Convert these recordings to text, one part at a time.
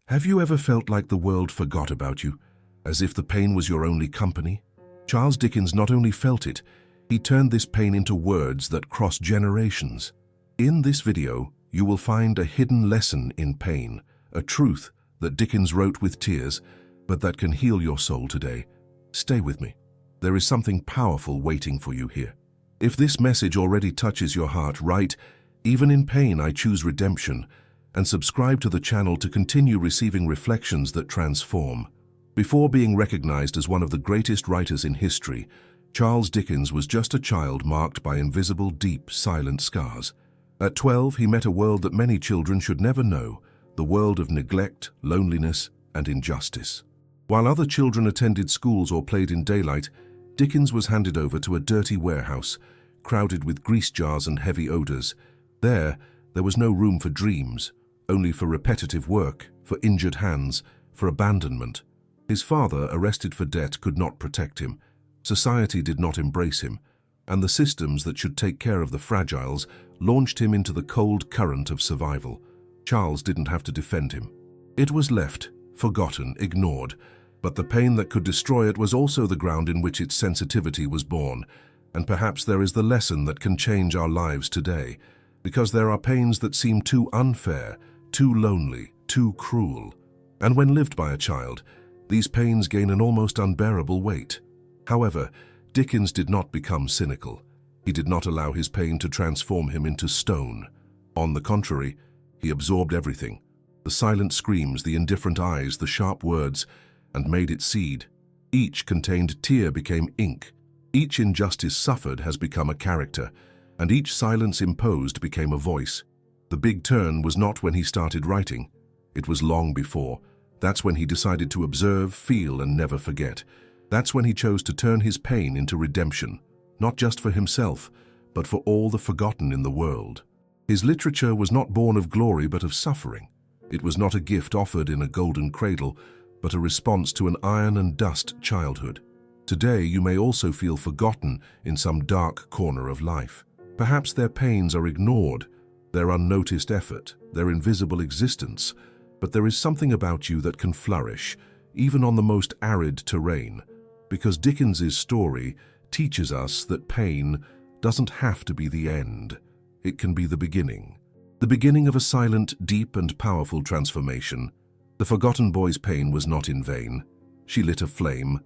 Have you ever felt like the world forgot about you, as if the pain was your only company? Charles Dickens not only felt it, he turned this pain into words that cross generations. In this video, you will find a hidden lesson in pain, a truth that Dickens wrote with tears, but that can heal your soul today. Stay with me. There is something powerful waiting for you here. If this message already touches your heart, write, "Even in pain I choose redemption," and subscribe to the channel to continue receiving reflections that transform. Before being recognized as one of the greatest writers in history, Charles Dickens was just a child marked by invisible, deep, silent scars. At 12, he met a world that many children should never know, the world of neglect, loneliness, and injustice. While other children attended schools or played in daylight, Dickens was handed over to a dirty warehouse, crowded with grease jars and heavy odors. There was no room for dreams, only for repetitive work, for injured hands, for abandonment. His father, arrested for debt, could not protect him. Society did not embrace him, and the systems that should take care of the fragiles launched him into the cold current of survival. Charles didn't have to defend him. It was left, forgotten, ignored, but the pain that could destroy it was also the ground in which its sensitivity was born. And perhaps there is the lesson that can change our lives today, because there are pains that seem too unfair, too lonely, too cruel. And when lived by a child, these pains gain an almost unbearable weight. However, Dickens did not become cynical. He did not allow his pain to transform him into stone. On the contrary, he absorbed everything, the silent screams, the indifferent eyes, the sharp words, and made it seed. Each contained tear became ink. Each injustice suffered has become a character, and each silence imposed became a voice. The big turn was not when he started writing. It was long before. That's when he decided to observe, feel, and never forget. That's when he chose to turn his pain into redemption, not just for himself, but for all the forgotten in the world. His literature was not born of glory but of suffering. It was not a gift offered in a golden cradle, but a response to an iron and dust childhood. Today you may also feel forgotten in some dark corner of life. Perhaps their pains are ignored, their unnoticed effort, their invisible existence, but there is something about you that can flourish, even on the most arid terrain, because Dickens's story teaches us that pain doesn't have to be the end. It can be the beginning of a silent, deep, and powerful transformation. The forgotten boy's pain was not in vain. She lit a flame,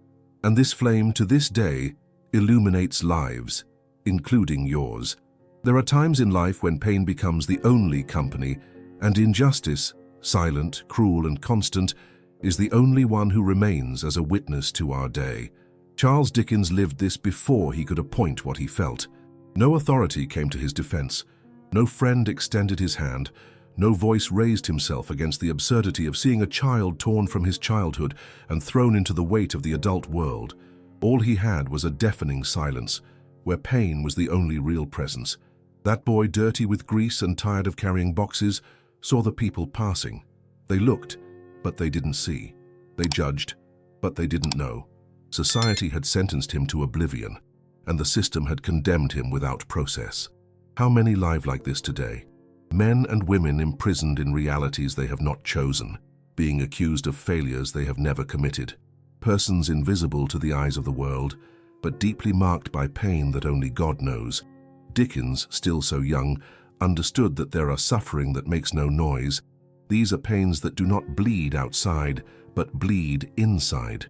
and this flame to this day illuminates lives, including yours. There are times in life when pain becomes the only company, and injustice, silent, cruel, and constant, is the only one who remains as a witness to our day. Charles Dickens lived this before he could appoint what he felt. No authority came to his defense. No friend extended his hand. No voice raised himself against the absurdity of seeing a child torn from his childhood and thrown into the weight of the adult world. All he had was a deafening silence, where pain was the only real presence. That boy, dirty with grease and tired of carrying boxes, saw the people passing. They looked, but they didn't see. They judged, but they didn't know. Society had sentenced him to oblivion, and the system had condemned him without process. How many live like this today? Men and women imprisoned in realities they have not chosen, being accused of failures they have never committed. Persons invisible to the eyes of the world, but deeply marked by pain that only God knows. Dickens, still so young, understood that there are suffering that makes no noise. These are pains that do not bleed outside, but bleed inside.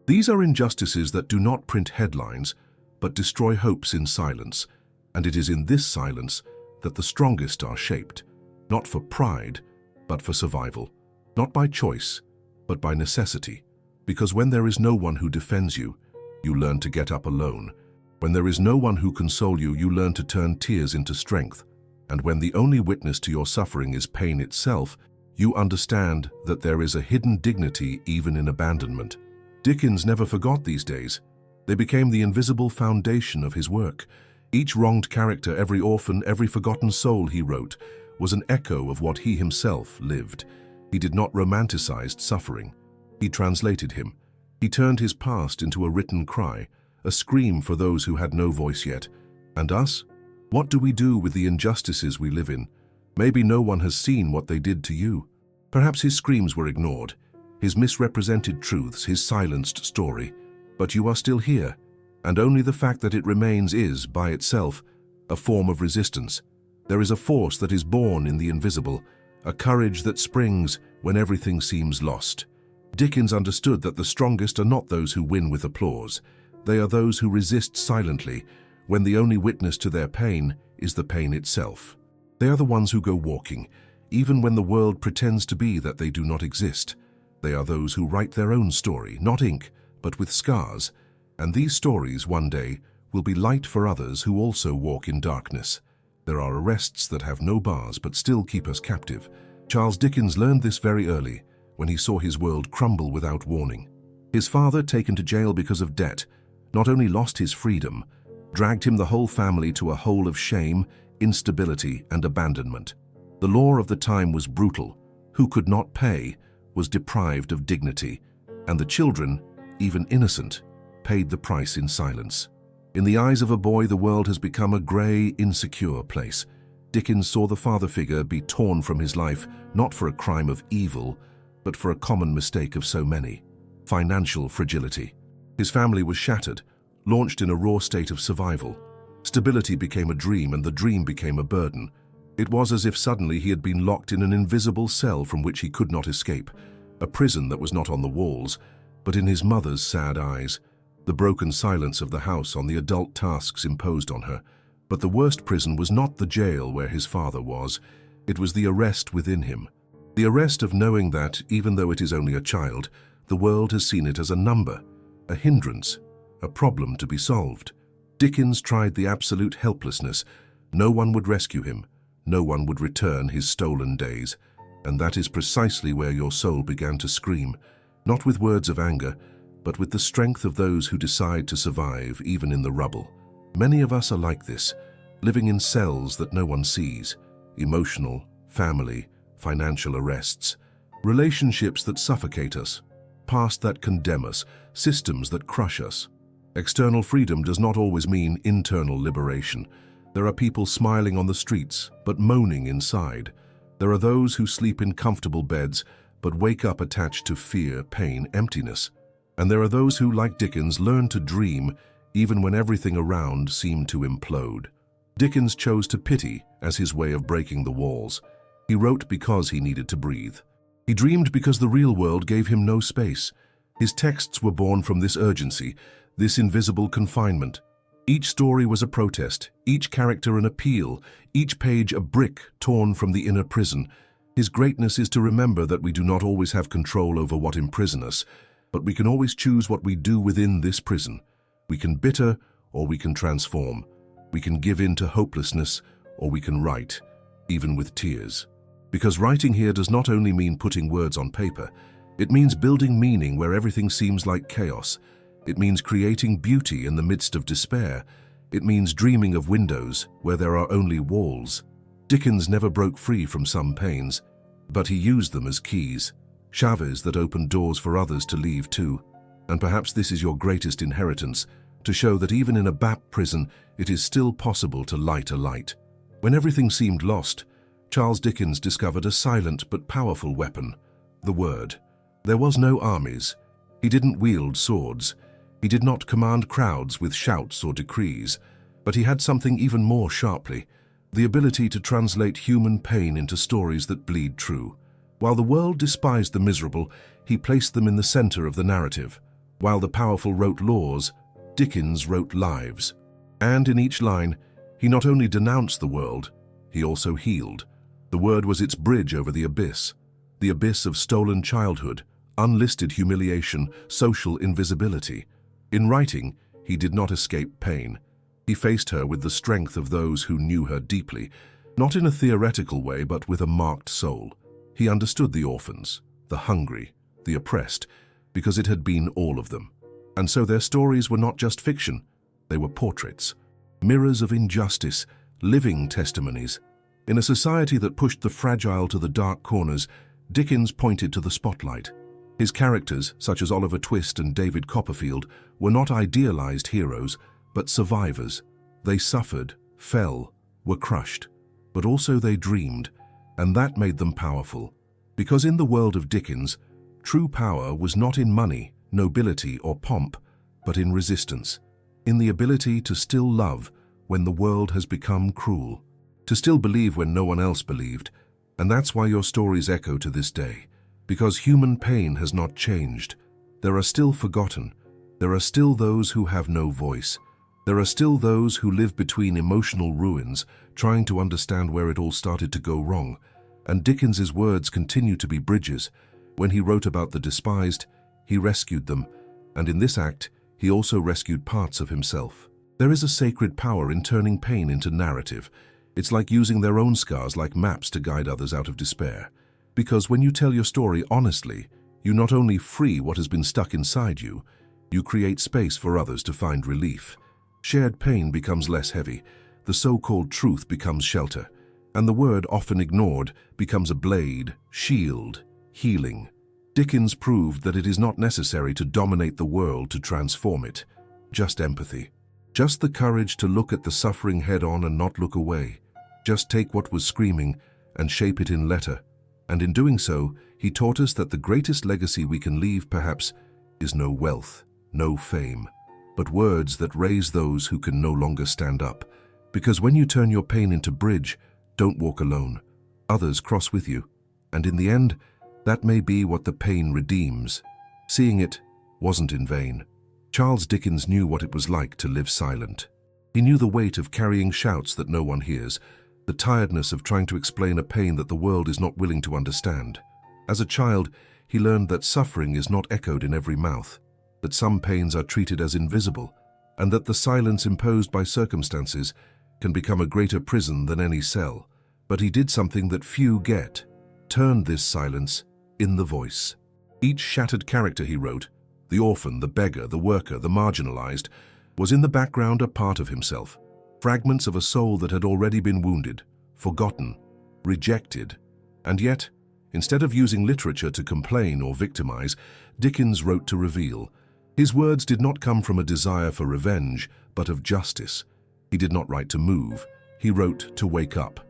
These are injustices that do not print headlines, but destroy hopes in silence. And it is in this silence that the strongest are shaped, not for pride, but for survival. Not by choice, but by necessity. Because when there is no one who defends you, you learn to get up alone. When there is no one who console you, you learn to turn tears into strength. And when the only witness to your suffering is pain itself, you understand that there is a hidden dignity even in abandonment. Dickens never forgot these days. They became the invisible foundation of his work. Each wronged character, every orphan, every forgotten soul he wrote, was an echo of what he himself lived. He did not romanticize suffering. He translated him. He turned his past into a written cry, a scream for those who had no voice yet. And us? What do we do with the injustices we live in? Maybe no one has seen what they did to you. Perhaps his screams were ignored, his misrepresented truths, his silenced story. But you are still here, and only the fact that it remains is, by itself, a form of resistance. There is a force that is born in the invisible, a courage that springs when everything seems lost. Dickens understood that the strongest are not those who win with applause. They are those who resist silently, when the only witness to their pain is the pain itself. They are the ones who go walking, even when the world pretends to be that they do not exist. They are those who write their own story, not ink, but with scars. And these stories, one day, will be light for others who also walk in darkness. There are arrests that have no bars but still keep us captive. Charles Dickens learned this very early, when he saw his world crumble without warning. His father, taken to jail because of debt, not only lost his freedom, dragged him the whole family to a hole of shame, instability, and abandonment. The law of the time was brutal. Who could not pay was deprived of dignity, and the children, even innocent, paid the price in silence. In the eyes of a boy, the world has become a grey, insecure place. Dickens saw the father figure be torn from his life, not for a crime of evil, but for a common mistake of so many: financial fragility. His family was shattered, launched in a raw state of survival. Stability became a dream, and the dream became a burden. It was as if suddenly he had been locked in an invisible cell from which he could not escape, a prison that was not on the walls, but in his mother's sad eyes, the broken silence of the house on the adult tasks imposed on her. But the worst prison was not the jail where his father was, it was the arrest within him. The arrest of knowing that, even though it is only a child, the world has seen it as a number, a hindrance, a problem to be solved. Dickens tried the absolute helplessness. No one would rescue him, no one would return his stolen days, and that is precisely where your soul began to scream, not with words of anger, but with the strength of those who decide to survive even in the rubble. Many of us are like this, living in cells that no one sees: emotional, family, financial arrests, relationships that suffocate us, past that condemn us, systems that crush us. External freedom does not always mean internal liberation. There are people smiling on the streets, but moaning inside. There are those who sleep in comfortable beds, but wake up attached to fear, pain, emptiness. And there are those who, like Dickens, learn to dream even when everything around seemed to implode. Dickens chose to pity as his way of breaking the walls. He wrote because he needed to breathe. He dreamed because the real world gave him no space. His texts were born from this urgency, this invisible confinement. Each story was a protest, each character an appeal, each page a brick torn from the inner prison. His greatness is to remember that we do not always have control over what imprisons us, but we can always choose what we do within this prison. We can bitter, or we can transform. We can give in to hopelessness, or we can write, even with tears. Because writing here does not only mean putting words on paper, it means building meaning where everything seems like chaos. It means creating beauty in the midst of despair. It means dreaming of windows where there are only walls. Dickens never broke free from some pains, but he used them as keys, chaves that opened doors for others to leave too. And perhaps this is your greatest inheritance, to show that even in a BAP prison, it is still possible to light a light. When everything seemed lost, Charles Dickens discovered a silent but powerful weapon: the word. There was no armies. He didn't wield swords. He did not command crowds with shouts or decrees. But he had something even more sharply: the ability to translate human pain into stories that bleed true. While the world despised the miserable, he placed them in the center of the narrative. While the powerful wrote laws, Dickens wrote lives. And in each line, he not only denounced the world, he also healed. The word was its bridge over the abyss of stolen childhood, unlisted humiliation, social invisibility. In writing, he did not escape pain. He faced her with the strength of those who knew her deeply, not in a theoretical way, but with a marked soul. He understood the orphans, the hungry, the oppressed, because it had been all of them. And so their stories were not just fiction, they were portraits, mirrors of injustice, living testimonies. In a society that pushed the fragile to the dark corners, Dickens pointed to the spotlight. His characters, such as Oliver Twist and David Copperfield, were not idealized heroes, but survivors. They suffered, fell, were crushed, but also they dreamed, and that made them powerful. Because in the world of Dickens, true power was not in money, nobility, or pomp, but in resistance, in the ability to still love when the world has become cruel, to still believe when no one else believed. And that's why your stories echo to this day, because human pain has not changed. There are still forgotten. There are still those who have no voice. There are still those who live between emotional ruins, trying to understand where it all started to go wrong. And Dickens's words continue to be bridges. When he wrote about the despised, he rescued them, and in this act, he also rescued parts of himself. There is a sacred power in turning pain into narrative. It's like using their own scars like maps to guide others out of despair. Because when you tell your story honestly, you not only free what has been stuck inside you, you create space for others to find relief. Shared pain becomes less heavy, the so-called truth becomes shelter, and the word often ignored becomes a blade, shield, healing. Dickens proved that it is not necessary to dominate the world to transform it. Just empathy. Just the courage to look at the suffering head-on and not look away. Just take what was screaming and shape it in letter. And in doing so, he taught us that the greatest legacy we can leave, perhaps, is no wealth, no fame, but words that raise those who can no longer stand up. Because when you turn your pain into bridge, don't walk alone. Others cross with you. And in the end, that may be what the pain redeems. Seeing it wasn't in vain. Charles Dickens knew what it was like to live silent. He knew the weight of carrying shouts that no one hears, the tiredness of trying to explain a pain that the world is not willing to understand. As a child, he learned that suffering is not echoed in every mouth, that some pains are treated as invisible, and that the silence imposed by circumstances can become a greater prison than any cell. But he did something that few get, turned this silence in the voice. Each shattered character he wrote, the orphan, the beggar, the worker, the marginalized, was in the background a part of himself, fragments of a soul that had already been wounded, forgotten, rejected. And yet, instead of using literature to complain or victimize, Dickens wrote to reveal. His words did not come from a desire for revenge, but of justice. He did not write to move, he wrote to wake up.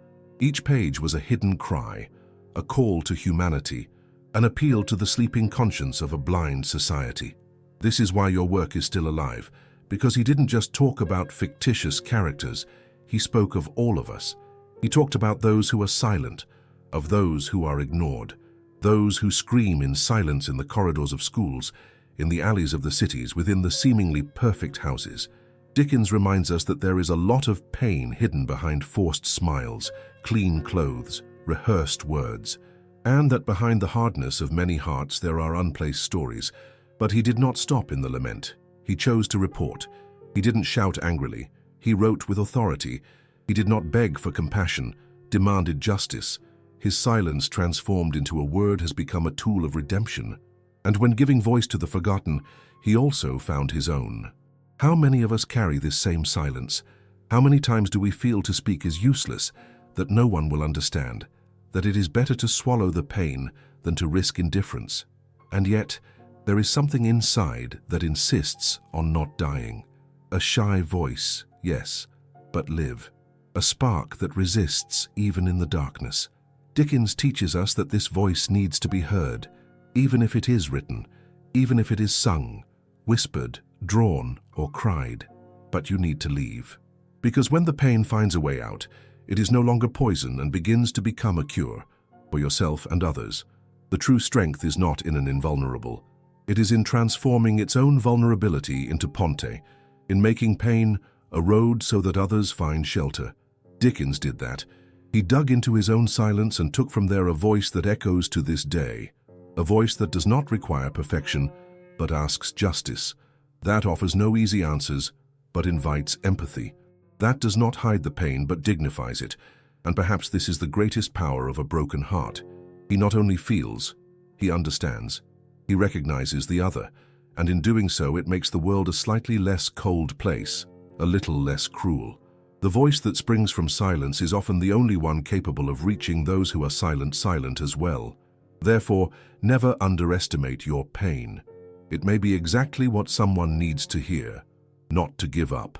Each page was a hidden cry, a call to humanity, an appeal to the sleeping conscience of a blind society. This is why your work is still alive, because he didn't just talk about fictitious characters, he spoke of all of us. He talked about those who are silent, of those who are ignored, those who scream in silence in the corridors of schools, in the alleys of the cities, within the seemingly perfect houses. Dickens reminds us that there is a lot of pain hidden behind forced smiles, clean clothes, rehearsed words, and that behind the hardness of many hearts there are unplaced stories. But he did not stop in the lament. He chose to report. He didn't shout angrily. He wrote with authority. He did not beg for compassion, demanded justice. His silence, transformed into a word, has become a tool of redemption. And when giving voice to the forgotten, he also found his own. How many of us carry this same silence? How many times do we feel to speak is useless, that no one will understand, that it is better to swallow the pain than to risk indifference? And yet, there is something inside that insists on not dying. A shy voice, yes, but live. A spark that resists even in the darkness. Dickens teaches us that this voice needs to be heard, even if it is written, even if it is sung, whispered, drawn, or cried. But you need to leave. Because when the pain finds a way out, it is no longer poison and begins to become a cure for yourself and others. The true strength is not in an invulnerable. It is in transforming its own vulnerability into ponte, in making pain a road so that others find shelter. Dickens did that. He dug into his own silence and took from there a voice that echoes to this day. A voice that does not require perfection, but asks justice. That offers no easy answers, but invites empathy. That does not hide the pain, but dignifies it. And perhaps this is the greatest power of a broken heart. He not only feels, he understands. He recognizes the other, and in doing so it makes the world a slightly less cold place, a little less cruel. The voice that springs from silence is often the only one capable of reaching those who are silent as well. Therefore, never underestimate your pain. It may be exactly what someone needs to hear, not to give up.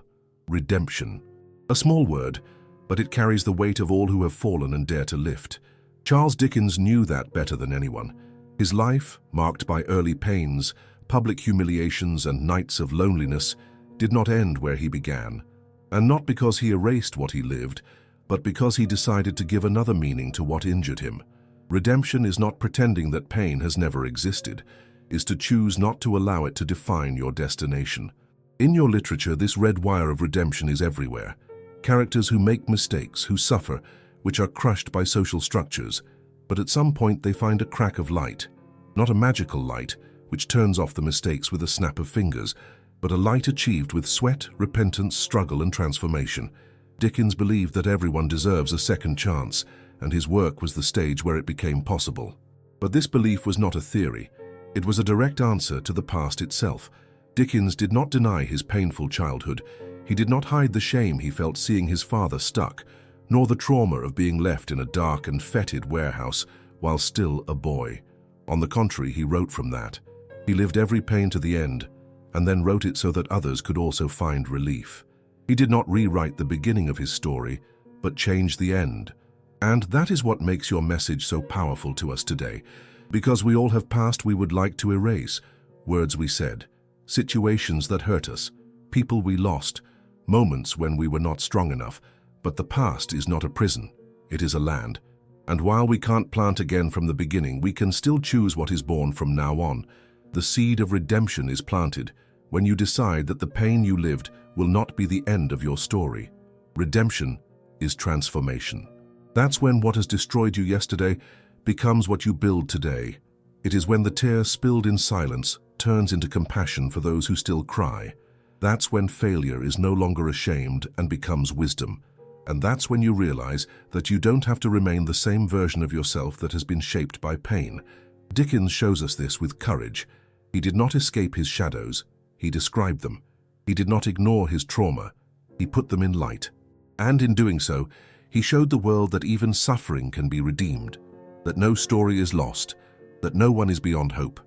Redemption. A small word, but it carries the weight of all who have fallen and dare to lift. Charles Dickens knew that better than anyone. His life, marked by early pains, public humiliations, and nights of loneliness, did not end where he began. And not because he erased what he lived, but because he decided to give another meaning to what injured him. Redemption is not pretending that pain has never existed, is to choose not to allow it to define your destination. In your literature, this red wire of redemption is everywhere. Characters who make mistakes, who suffer, which are crushed by social structures, but at some point they find a crack of light. Not a magical light, which turns off the mistakes with a snap of fingers, but a light achieved with sweat, repentance, struggle, and transformation. Dickens believed that everyone deserves a second chance, and his work was the stage where it became possible. But this belief was not a theory. It was a direct answer to the past itself. Dickens did not deny his painful childhood. He did not hide the shame he felt seeing his father stuck, nor the trauma of being left in a dark and fetid warehouse while still a boy. On the contrary, he wrote from that. He lived every pain to the end, and then wrote it so that others could also find relief. He did not rewrite the beginning of his story, but change the end. And that is what makes your message so powerful to us today, because we all have past we would like to erase, words we said, situations that hurt us, people we lost, moments when we were not strong enough. But the past is not a prison, it is a land. And while we can't plant again from the beginning, we can still choose what is born from now on. The seed of redemption is planted when you decide that the pain you lived will not be the end of your story. Redemption is transformation. That's when what has destroyed you yesterday becomes what you build today. It is when the tear spilled in silence turns into compassion for those who still cry. That's when failure is no longer ashamed and becomes wisdom. And that's when you realize that you don't have to remain the same version of yourself that has been shaped by pain. Dickens shows us this with courage. He did not escape his shadows, he described them. He did not ignore his trauma, he put them in light. And in doing so, he showed the world that even suffering can be redeemed, that no story is lost, that no one is beyond hope.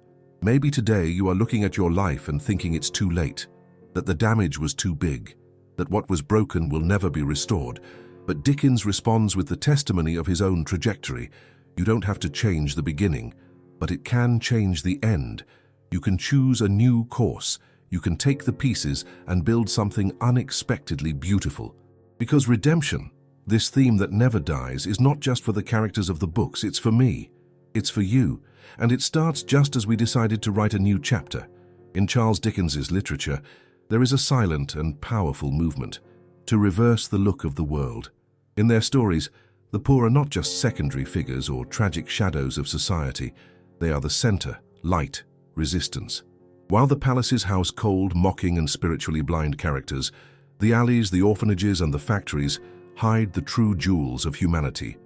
Maybe today you are looking at your life and thinking it's too late, that the damage was too big, that what was broken will never be restored. But Dickens responds with the testimony of his own trajectory. You don't have to change the beginning, but it can change the end. You can choose a new course. You can take the pieces and build something unexpectedly beautiful. Because redemption, this theme that never dies, is not just for the characters of the books, it's for me. It's for you. And it starts just as we decided to write a new chapter. In Charles Dickens's literature, there is a silent and powerful movement to reverse the look of the world. In their stories, the poor are not just secondary figures or tragic shadows of society. They are the center, light, resistance. While the palaces house cold, mocking, and spiritually blind characters, the alleys, the orphanages, and the factories hide the true jewels of humanity.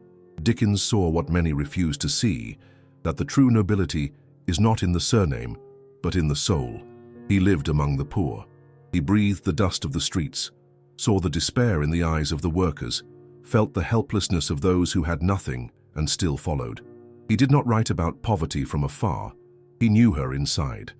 Dickens saw what many refuse to see, that the true nobility is not in the surname, but in the soul. He lived among the poor. He breathed the dust of the streets, saw the despair in the eyes of the workers, felt the helplessness of those who had nothing and still followed. He did not write about poverty from afar. He knew her inside.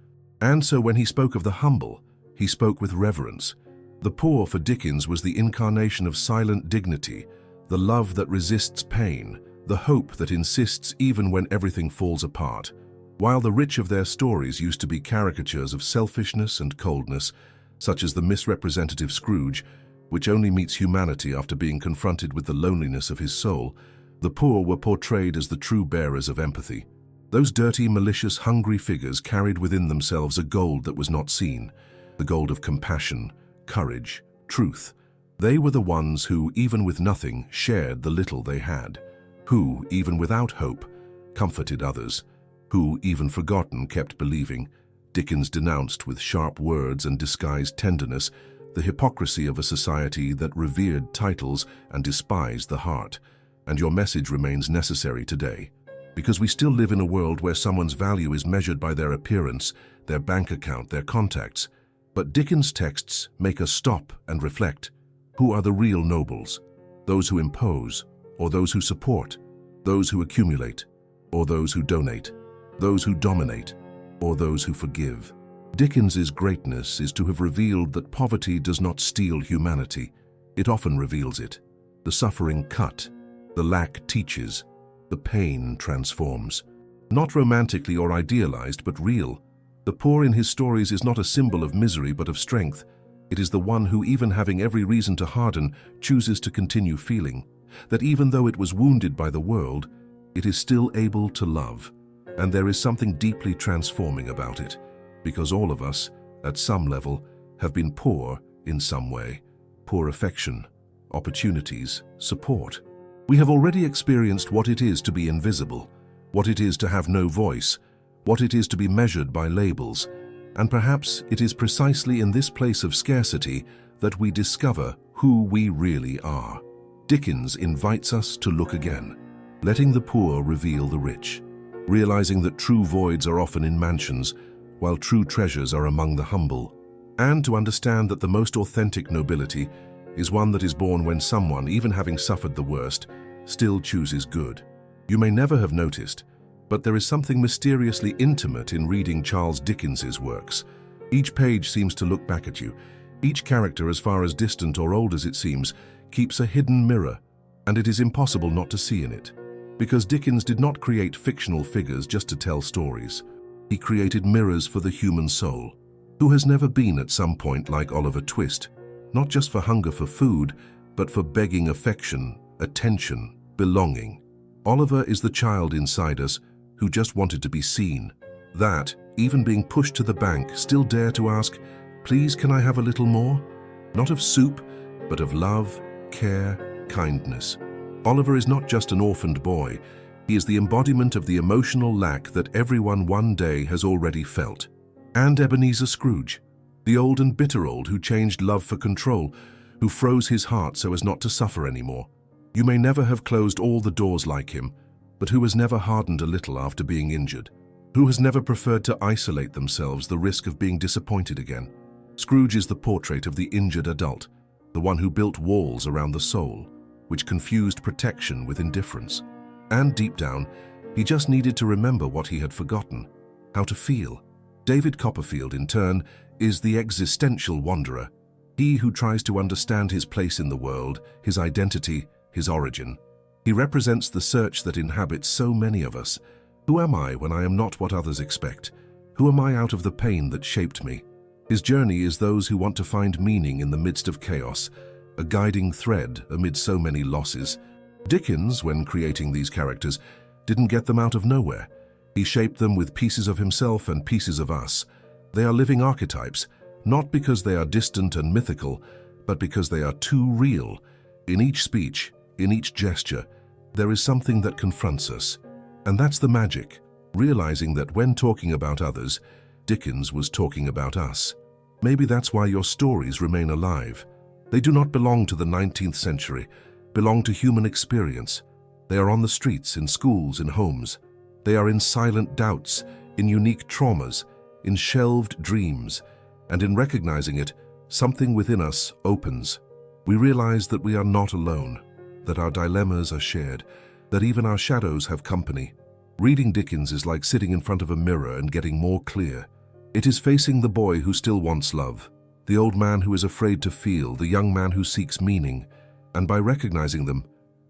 And so when he spoke of the humble, he spoke with reverence. The poor for Dickens was the incarnation of silent dignity, the love that resists pain, the hope that insists even when everything falls apart. While the rich of their stories used to be caricatures of selfishness and coldness, such as the misrepresentative Scrooge, which only meets humanity after being confronted with the loneliness of his soul, the poor were portrayed as the true bearers of empathy. Those dirty, malicious, hungry figures carried within themselves a gold that was not seen, the gold of compassion, courage, truth. They were the ones who, even with nothing, shared the little they had, who, even without hope, comforted others, who, even forgotten, kept believing. Dickens denounced with sharp words and disguised tenderness the hypocrisy of a society that revered titles and despised the heart. And your message remains necessary today, because we still live in a world where someone's value is measured by their appearance, their bank account, their contacts. But Dickens' texts make us stop and reflect. Who are the real nobles? Those who impose, or those who support? Those who accumulate, or those who donate? Those who dominate, or those who forgive? Dickens's greatness is to have revealed that poverty does not steal humanity. It often reveals it. The suffering cut, the lack teaches, The pain transforms. Not romantically or idealized, but real. The poor in his stories is not a symbol of misery but of strength. It is the one who, even having every reason to harden, chooses to continue feeling. That even though it was wounded by the world, it is still able to love. And there is something deeply transforming about it, because all of us, at some level, have been poor in some way. Poor affection, opportunities, support. We have already experienced what it is to be invisible, what it is to have no voice, what it is to be measured by labels. And perhaps it is precisely in this place of scarcity that we discover who we really are. Dickens invites us to look again, letting the poor reveal the rich, realizing that true voids are often in mansions, while true treasures are among the humble, and to understand that the most authentic nobility is one that is born when someone, even having suffered the worst, still chooses good. You may never have noticed, but there is something mysteriously intimate in reading Charles Dickens's works. Each page seems to look back at you. Each character, as far as distant or old as it seems, keeps a hidden mirror, and it is impossible not to see in it. Because Dickens did not create fictional figures just to tell stories. He created mirrors for the human soul. Who has never been at some point like Oliver Twist, not just for hunger for food, but for begging affection, attention, belonging? Oliver is the child inside us who just wanted to be seen. That, even being pushed to the bank, still dare to ask, "Please, can I have a little more?" Not of soup, but of love, care, kindness. Oliver is not just an orphaned boy. He is the embodiment of the emotional lack that everyone one day has already felt. And Ebenezer Scrooge, the old and bitter old who changed love for control, who froze his heart so as not to suffer anymore. You may never have closed all the doors like him, but who has never hardened a little after being injured? Who has never preferred to isolate themselves the risk of being disappointed again? Scrooge is the portrait of the injured adult, the one who built walls around the soul, which confused protection with indifference. And deep down, he just needed to remember what he had forgotten, how to feel. David Copperfield, in turn, is the existential wanderer, he who tries to understand his place in the world, his identity, his origin. He represents the search that inhabits so many of us. Who am I when I am not what others expect? Who am I out of the pain that shaped me? His journey is those who want to find meaning in the midst of chaos, a guiding thread amid so many losses. Dickens, when creating these characters, didn't get them out of nowhere. He shaped them with pieces of himself and pieces of us. They are living archetypes, not because they are distant and mythical, but because they are too real. In each speech, in each gesture, there is something that confronts us. And that's the magic, realizing that when talking about others, Dickens was talking about us. Maybe that's why your stories remain alive. They do not belong to the 19th century, belong to human experience. They are on the streets, in schools, in homes. They are in silent doubts, in unique traumas, in shelved dreams, and in recognizing it, something within us opens. We realize that we are not alone, that our dilemmas are shared, that even our shadows have company. Reading Dickens is like sitting in front of a mirror and getting more clear. It is facing the boy who still wants love, the old man who is afraid to feel, the young man who seeks meaning. And by recognizing them,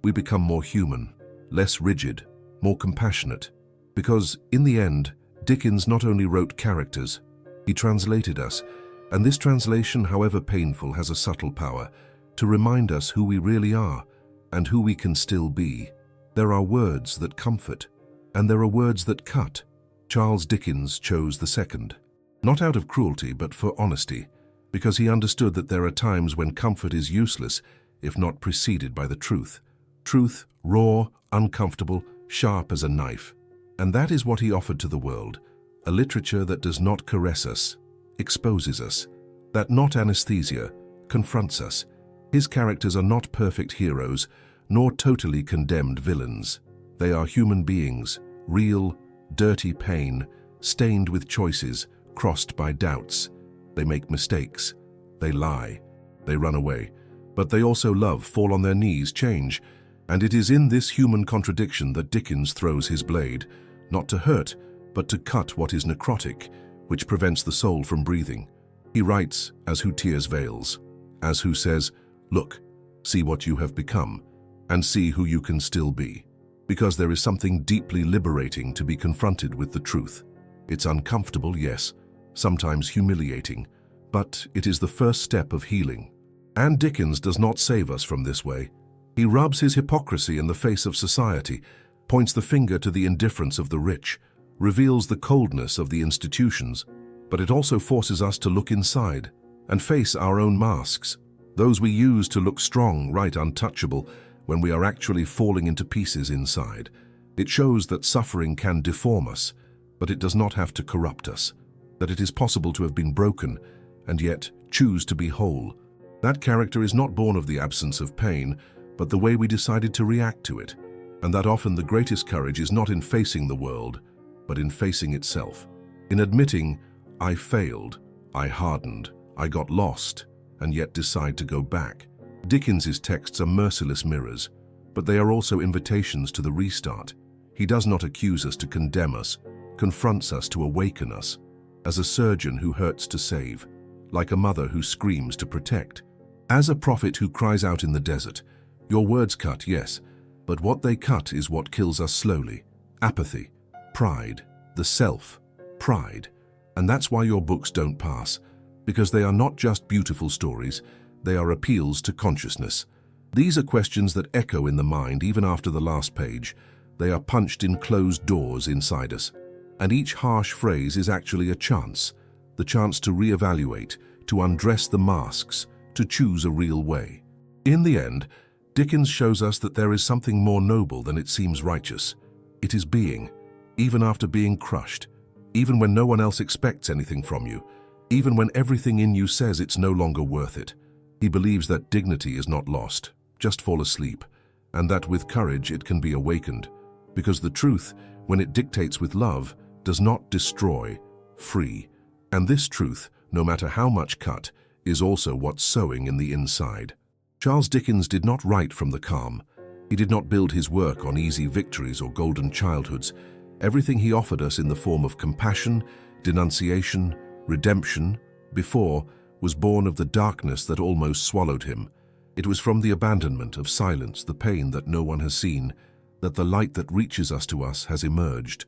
we become more human, less rigid, more compassionate. Because, in the end, Dickens not only wrote characters, he translated us, and this translation, however painful, has a subtle power to remind us who we really are and who we can still be. There are words that comfort, and there are words that cut. Charles Dickens chose the second, not out of cruelty but for honesty, because he understood that there are times when comfort is useless if not preceded by the truth. Truth, raw, uncomfortable, sharp as a knife. And that is what he offered to the world, a literature that does not caress us, exposes us, that not anesthesia, confronts us. His characters are not perfect heroes, nor totally condemned villains. They are human beings, real, dirty pain, stained with choices, crossed by doubts. They make mistakes, they lie, they run away, but they also love, fall on their knees, change. And it is in this human contradiction that Dickens throws his blade, not to hurt, but to cut what is necrotic, which prevents the soul from breathing. He writes as who tears veils, as who says, "Look, see what you have become, and see who you can still be." because there is something deeply liberating to be confronted with the truth. It's uncomfortable, yes, sometimes humiliating, but it is the first step of healing. And Dickens does not save us from this way. He rubs his hypocrisy in the face of society, points the finger to the indifference of the rich, reveals the coldness of the institutions, but it also forces us to look inside and face our own masks, those we use to look strong, right, untouchable, when we are actually falling into pieces inside. It shows that suffering can deform us, but it does not have to corrupt us, that it is possible to have been broken and yet choose to be whole. That character is not born of the absence of pain, but the way we decided to react to it, and that often the greatest courage is not in facing the world, but in facing itself, in admitting, I failed, I hardened, I got lost, and yet decide to go back. Dickens's texts are merciless mirrors, but they are also invitations to the restart. He does not accuse us to condemn us, confronts us to awaken us, as a surgeon who hurts to save, like a mother who screams to protect, as a prophet who cries out in the desert. Your words cut, yes, but what they cut is what kills us slowly. Apathy, pride, the self, pride. And that's why your books don't pass, because they are not just beautiful stories, they are appeals to consciousness. These are questions that echo in the mind even after the last page. They are punched in closed doors inside us. And each harsh phrase is actually a chance, the chance to reevaluate, to undress the masks, to choose a real way. In the end, Dickens shows us that there is something more noble than it seems righteous. It is being, even after being crushed, even when no one else expects anything from you, even when everything in you says it's no longer worth it. He believes that dignity is not lost, just fall asleep, and that with courage it can be awakened, because the truth, when it dictates with love, does not destroy, free. And this truth, no matter how much cut, is also what's sowing in the inside. Charles Dickens did not write from the calm. He did not build his work on easy victories or golden childhoods. Everything he offered us in the form of compassion, denunciation, redemption, before, was born of the darkness that almost swallowed him. It was from the abandonment of silence, the pain that no one has seen, that the light that reaches us to us has emerged.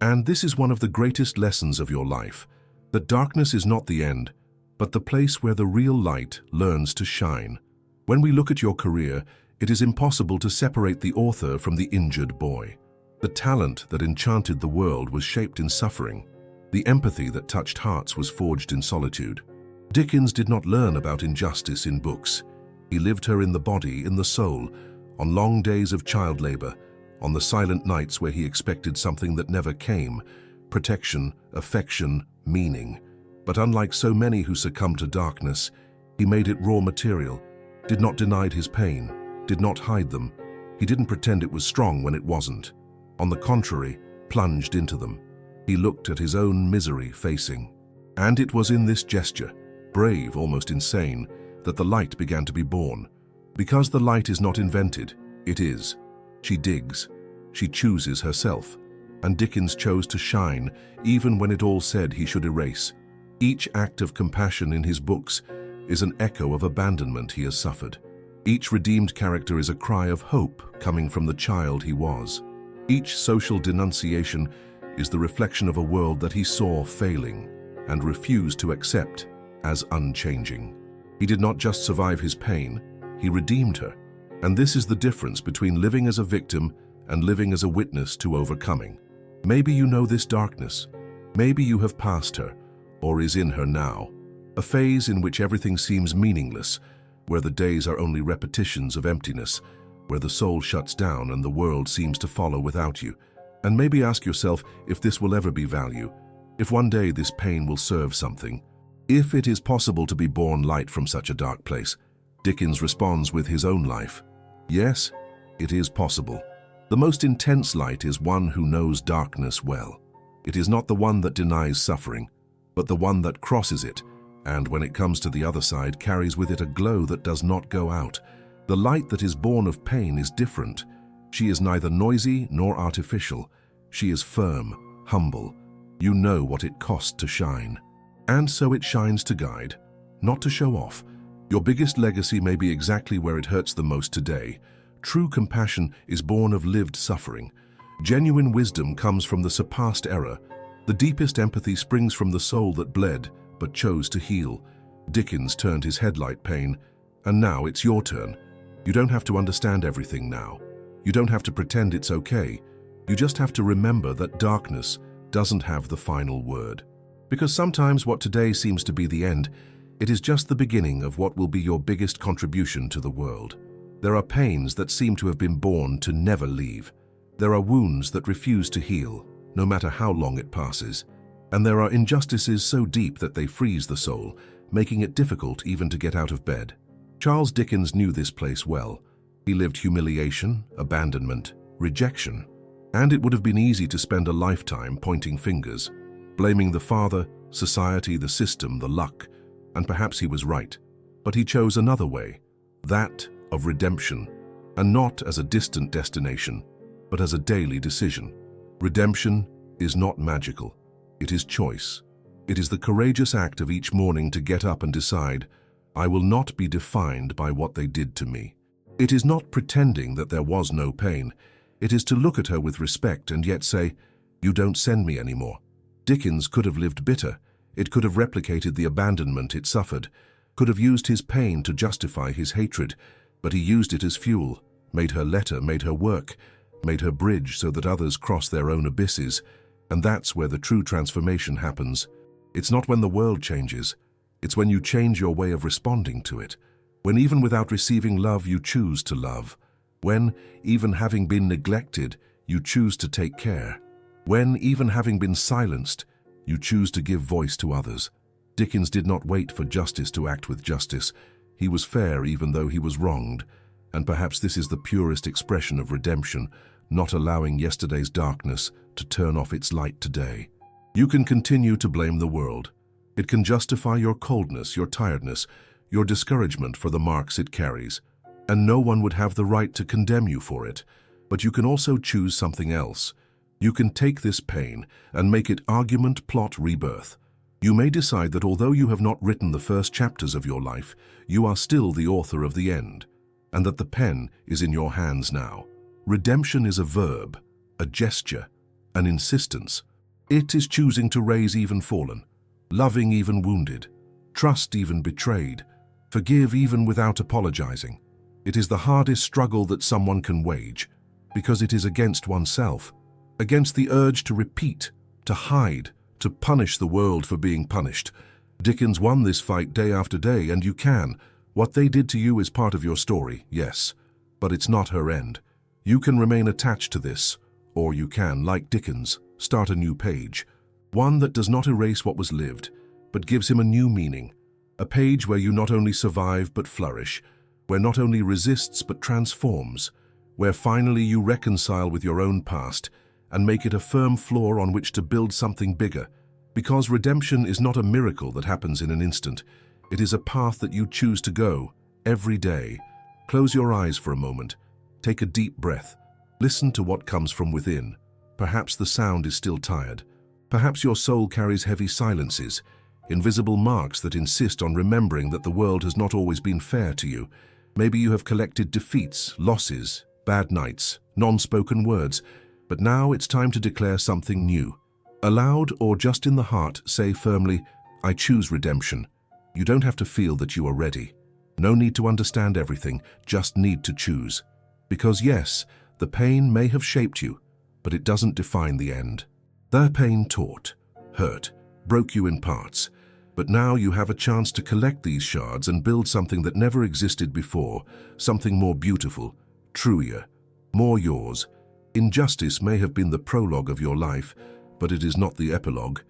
And this is one of the greatest lessons of your life, that darkness is not the end, but the place where the real light learns to shine. When we look at your career, it is impossible to separate the author from the injured boy. The talent that enchanted the world was shaped in suffering. The empathy that touched hearts was forged in solitude. Dickens did not learn about injustice in books. He lived her in the body, in the soul, on long days of child labor, on the silent nights where he expected something that never came, protection, affection, meaning. But unlike so many who succumb to darkness, he made it raw material, did not deny his pain, did not hide them. He didn't pretend it was strong when it wasn't. On the contrary, plunged into them. He looked at his own misery facing. And it was in this gesture, brave, almost insane, that the light began to be born. Because the light is not invented, it is. She digs. She chooses herself. And Dickens chose to shine, even when it all said he should erase. Each act of compassion in his books is an echo of abandonment he has suffered. Each redeemed character is a cry of hope coming from the child he was. Each social denunciation is the reflection of a world that he saw failing and refused to accept as unchanging. He did not just survive his pain, he redeemed her. And this is the difference between living as a victim and living as a witness to overcoming. Maybe you know this darkness. Maybe you have passed her, or is in her now. A phase in which everything seems meaningless, where the days are only repetitions of emptiness, where the soul shuts down and the world seems to follow without you. And maybe ask yourself if this will ever be value, if one day this pain will serve something. If it is possible to be born light from such a dark place, Dickens responds with his own life. Yes, it is possible. The most intense light is one who knows darkness well. It is not the one that denies suffering, but the one that crosses it, and when it comes to the other side, carries with it a glow that does not go out. The light that is born of pain is different. She is neither noisy nor artificial. She is firm, humble. You know what it costs to shine. And so it shines to guide, not to show off. Your biggest legacy may be exactly where it hurts the most today, True compassion is born of lived suffering. Genuine wisdom comes from the surpassed error. The deepest empathy springs from the soul that bled, but chose to heal. Dickens turned his headlight pane, and now it's your turn. You don't have to understand everything now. You don't have to pretend it's okay. You just have to remember that darkness doesn't have the final word. Because sometimes what today seems to be the end, it is just the beginning of what will be your biggest contribution to the world. There are pains that seem to have been born to never leave. There are wounds that refuse to heal, no matter how long it passes. And there are injustices so deep that they freeze the soul, making it difficult even to get out of bed. Charles Dickens knew this place well. He lived humiliation, abandonment, rejection. And it would have been easy to spend a lifetime pointing fingers, blaming the father, society, the system, the luck, and perhaps he was right. But he chose another way, that of redemption, and not as a distant destination, but as a daily decision. Redemption is not magical. It is choice. It is the courageous act of each morning to get up and decide, I will not be defined by what they did to me. It is not pretending that there was no pain. It is to look at her with respect and yet say, you don't send me anymore. Dickens could have lived bitter. It could have replicated the abandonment it suffered, could have used his pain to justify his hatred, but he used it as fuel, made her letter, made her work, made her bridge so that others cross their own abysses. And that's where the true transformation happens. It's not when the world changes. It's when you change your way of responding to it. When even without receiving love, you choose to love. When, even having been neglected, you choose to take care. When, even having been silenced, you choose to give voice to others. Dickens did not wait for justice to act with justice. He was fair even though he was wronged. And perhaps this is the purest expression of redemption, not allowing yesterday's darkness to turn off its light today. You can continue to blame the world. It can justify your coldness, your tiredness, your discouragement for the marks it carries. And no one would have the right to condemn you for it. But you can also choose something else. You can take this pain and make it argument, plot, rebirth. You may decide that although you have not written the first chapters of your life, you are still the author of the end, and that the pen is in your hands now. Redemption is a verb, a gesture, an insistence. It is choosing to raise even fallen, loving even wounded, trust even betrayed, forgive even without apologizing. It is the hardest struggle that someone can wage, because it is against oneself, against the urge to repeat, to hide, to punish the world for being punished. Dickens won this fight day after day, and you can. What they did to you is part of your story, yes, but it's not her end. You can remain attached to this, or you can, like Dickens, start a new page, one that does not erase what was lived, but gives him a new meaning, a page where you not only survive but flourish, where not only resists but transforms, where finally you reconcile with your own past and make it a firm floor on which to build something bigger. Because redemption is not a miracle that happens in an instant. It is a path that you choose to go every day. Close your eyes for a moment. Take a deep breath. Listen to what comes from within. Perhaps the sound is still tired. Perhaps your soul carries heavy silences, invisible marks that insist on remembering that the world has not always been fair to you. Maybe you have collected defeats, losses, bad nights, non-spoken words, but now it's time to declare something new. Aloud or just in the heart, say firmly, I choose redemption. You don't have to feel that you are ready. No need to understand everything, just need to choose. Because yes, the pain may have shaped you, but it doesn't define the end. The pain taught, hurt, broke you in parts. But now you have a chance to collect these shards and build something that never existed before, something more beautiful, truer, more yours. Injustice may have been the prologue of your life, but it is not the epilogue.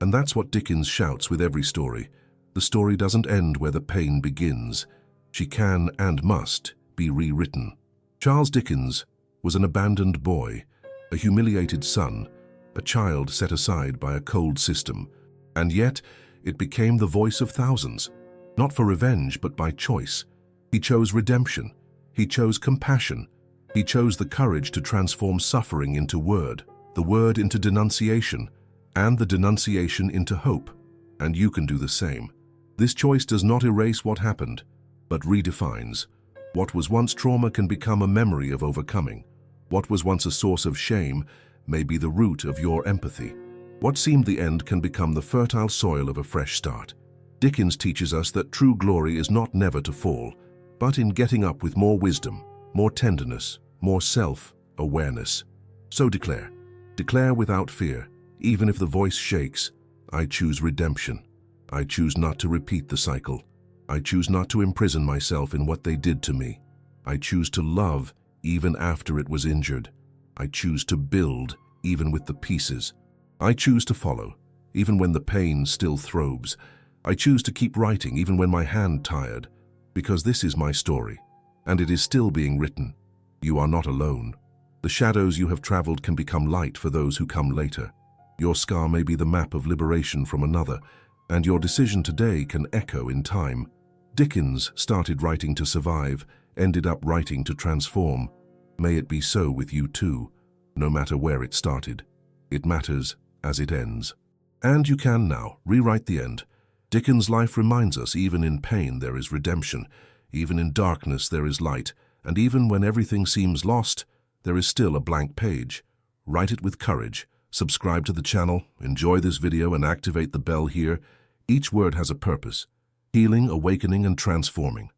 And that's what Dickens shouts with every story. The story doesn't end where the pain begins. She can and must be rewritten. Charles Dickens was an abandoned boy, a humiliated son, a child set aside by a cold system. And yet, it became the voice of thousands, not for revenge but by choice. He chose redemption. He chose compassion. He chose the courage to transform suffering into word, the word into denunciation, and the denunciation into hope. And you can do the same. This choice does not erase what happened, but redefines. What was once trauma can become a memory of overcoming. What was once a source of shame may be the root of your empathy. What seemed the end can become the fertile soil of a fresh start. Dickens teaches us that true glory is not never to fall, but in getting up with more wisdom, more tenderness, more self-awareness. So declare without fear, even if the voice shakes, I choose redemption. I choose not to repeat the cycle. I choose not to imprison myself in what they did to me. I choose to love even after it was injured. I choose to build even with the pieces. I choose to follow even when the pain still throbes. I choose to keep writing even when my hand tired, because this is my story, and it is still being written. You are not alone. The shadows you have traveled can become light for those who come later. Your scar may be the map of liberation from another, and your decision today can echo in time. Dickens started writing to survive, ended up writing to transform. May it be so with you too, no matter where it started. It matters as it ends. And you can now rewrite the end. Dickens' life reminds us even in pain there is redemption, even in darkness there is light, and even when everything seems lost, there is still a blank page. Write it with courage. Subscribe to the channel, enjoy this video, and activate the bell here. Each word has a purpose: healing, awakening, and transforming.